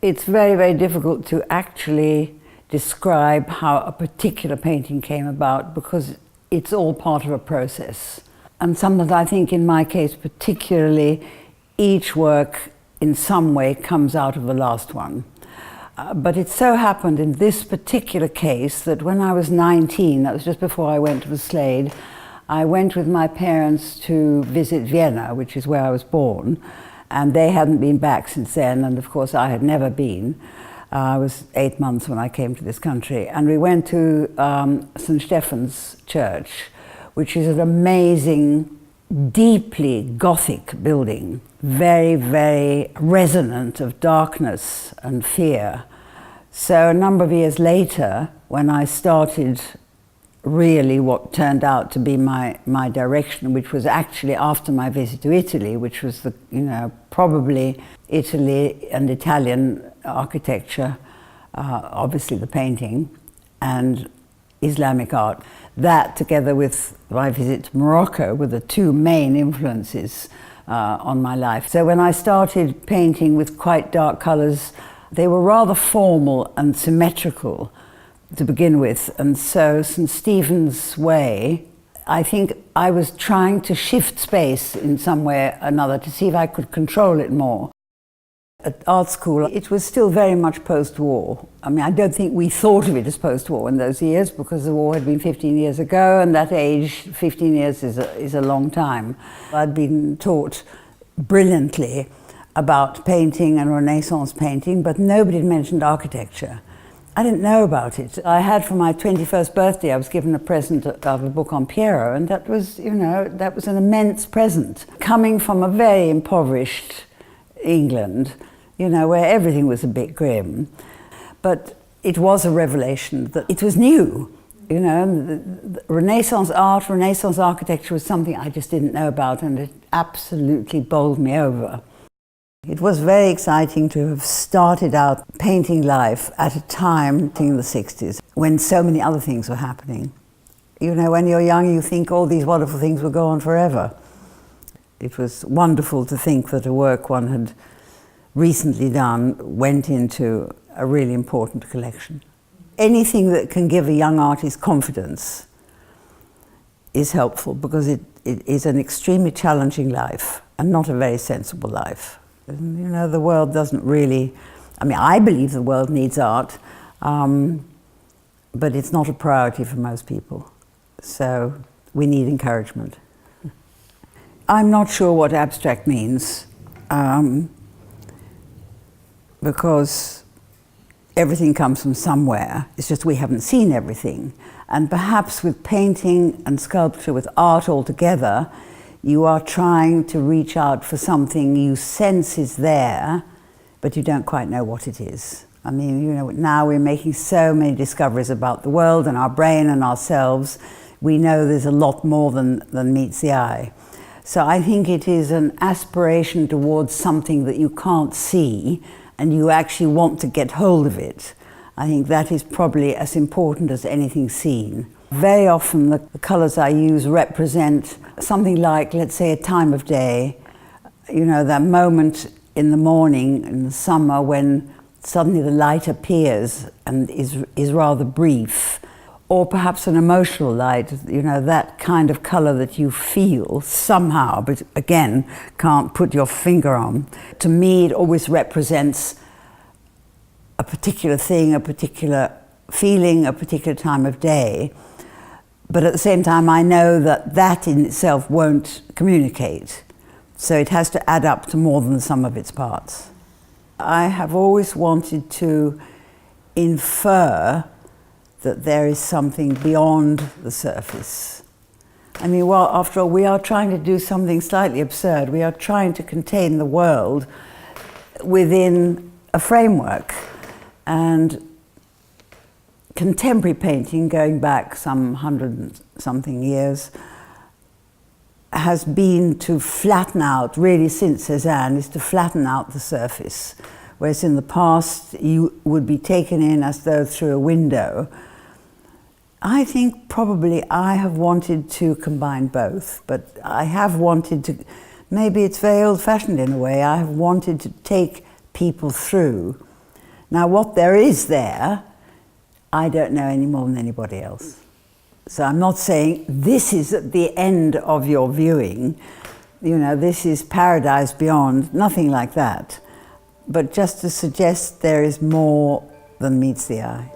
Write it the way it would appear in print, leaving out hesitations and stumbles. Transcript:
It's very, very difficult to actually describe how a particular painting came about because it's all part of a process. And sometimes I think in my case particularly, each work in some way comes out of the last one. But it so happened in this particular case that when I was 19, that was just before I went to the Slade, I went with my parents to visit Vienna, which is where I was born, and they hadn't been back since then, and of course I had never been. I was 8 months when I came to this country, and we went to St. Stephen's Church, which is an amazing, deeply Gothic building, very, very resonant of darkness and fear. So a number of years later, when I started really what turned out to be my direction, which was actually after my visit to Italy, which was probably Italy and Italian architecture, obviously the painting, and Islamic art. That, together with my visit to Morocco, were the two main influences on my life. So when I started painting with quite dark colours, they were rather formal and symmetrical to begin with, and so St. Stephen's Way, I think I was trying to shift space in some way or another to see if I could control it more. At art school, it was still very much post-war. I mean, I don't think we thought of it as post-war in those years because the war had been 15 years ago, and that age, 15 years is a long time. I'd been taught brilliantly about painting and Renaissance painting, but nobody had mentioned architecture. I didn't know about it. I had for my 21st birthday, I was given a present of a book on Piero, and that was, that was an immense present. Coming from a very impoverished England, where everything was a bit grim. But it was a revelation that it was new. The Renaissance art, Renaissance architecture was something I just didn't know about, and it absolutely bowled me over. It was very exciting to have started out painting life at a time in the 60s when so many other things were happening. When you're young, you think all these wonderful things will go on forever. It was wonderful to think that a work one had recently done went into a really important collection. Anything that can give a young artist confidence is helpful because it is an extremely challenging life and not a very sensible life. The world doesn't really, I believe the world needs art, but it's not a priority for most people. So we need encouragement. I'm not sure what abstract means, because everything comes from somewhere. It's just we haven't seen everything. And perhaps with painting and sculpture, with art altogether, you are trying to reach out for something you sense is there, but you don't quite know what it is. Now we're making so many discoveries about the world and our brain and ourselves. We know there's a lot more than meets the eye. So I think it is an aspiration towards something that you can't see and you actually want to get hold of it. I think that is probably as important as anything seen. Very often the colours I use represent something like, let's say, a time of day. That moment in the morning, in the summer, when suddenly the light appears and is rather brief. Or perhaps an emotional light, that kind of colour that you feel somehow, but again, can't put your finger on. To me, it always represents a particular thing, a particular feeling, a particular time of day. But at the same time, I know that that in itself won't communicate. So it has to add up to more than the sum of its parts. I have always wanted to infer that there is something beyond the surface. After all, we are trying to do something slightly absurd. We are trying to contain the world within a framework. And contemporary painting, going back some 100-something years, has been to flatten out, really since Cézanne, is to flatten out the surface. Whereas in the past, you would be taken in as though through a window. I think probably I have wanted to combine both, but I have wanted to, maybe it's very old-fashioned in a way, I have wanted to take people through Now what there is there, I don't know any more than anybody else. So I'm not saying this is at the end of your viewing, you know, this is paradise beyond, nothing like that. But just to suggest there is more than meets the eye.